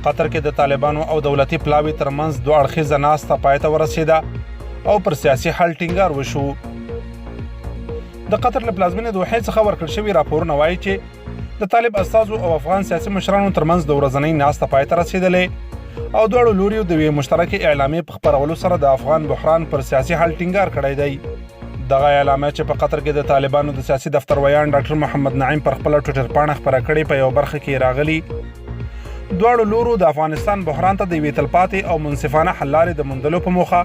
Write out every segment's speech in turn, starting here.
قطر کې د طالبانو او دولتي پلاوي ترمنځ دوه اړخیزه ناسته پای ته ورسېده او پر سیاسي حل ټینګار وشو. د قطر له پلازمېنې دوحې څخه ورکړل شوي راپورونه وایي چې د طالب استازو او افغان سیاسي مشرانو ترمنځ د ورځنۍ ناسته پای ته رسېدلې او دواړو لوریو د یوې مشترکې اعلامیې په خپرولو سره د افغان بحران پر سیاسي حل ټینګار کړی دی. دغه اعلامیه چې په قطر کې د طالبانو د سیاسي دفتر ویان ډاکټر محمد نعیم پر خپله ټویټر پاڼه خپره کړې په یو برخه کې راغلي. دواړو لورو د افغانستان بحران ته د یوې تلپاتې او منصفانه حل لارې د موندلو په موخه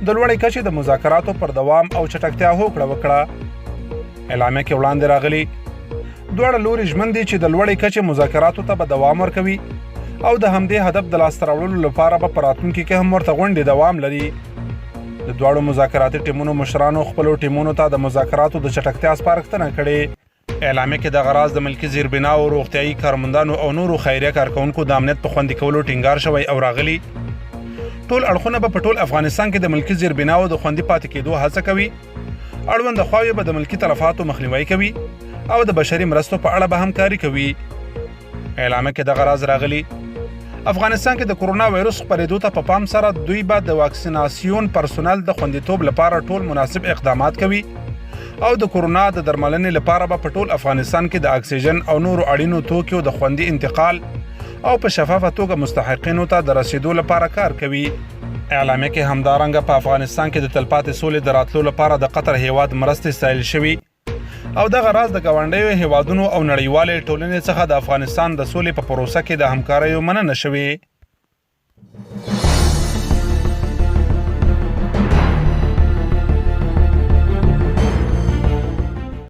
د لوړې کچې د مذاکراتو پر دوام او چټکتیا هوکړه وکړه. اعلامیه کې وړاندې راغلي دواړه لوري ژمن دي چې د لوړې کچې مذاکراتو ته به دوام ورکوي او د همدې هدف د لاسته راوړلو لپاره به په راتلونکي کې هم ورته غونډې دوام لري. د دواړو مذاکراتي ټیمونو مشرانو خپلو ټیمونو ته د مذاکراتو د چټکتیا سپارښتنه کړې. اعلامیه کې دغه راز د ملکي زیربناو، روغتیایي کارمندانو او نورو خیریه کارکوونکو د امنیت په خوندي کولو ټینګار شوی او راغلي. ټول اړخونه به په ټول افغانستان کې د ملکي زیربناو د خوندي پاتې کېدو هڅه کوي. اړونده خواوې به د ملکي تلفاتو مخنیوی کوي او د بشري مرستو په اړه به همکاري کوي. اعلامیه کې دغه راز راغلي افغانستان کې د کرونا وایرس خپرېدو ته په پام سره دوی به د واکسیناسیون پرسونل د خوندیتوب لپاره ټول مناسب اقدامات کوي او د کرونا د درملنې لپاره به په ټول افغانستان کې د اکسیجن او نورو اړینو توکیو د خوندي انتقال او په شفافه توګه مستحقینو ته د رسیدو لپاره کار کوي. اعلامیه کې همدارنګه په افغانستان کې د تلپاتې سولې د راتلو لپاره د قطر هیواد مرستې ستایل شوي او دغه راز د ګاونډیو هیوادونو او نړیوالې ټولنې څخه د افغانستان د سولې په پروسه کې د همکاریو مننه شوې.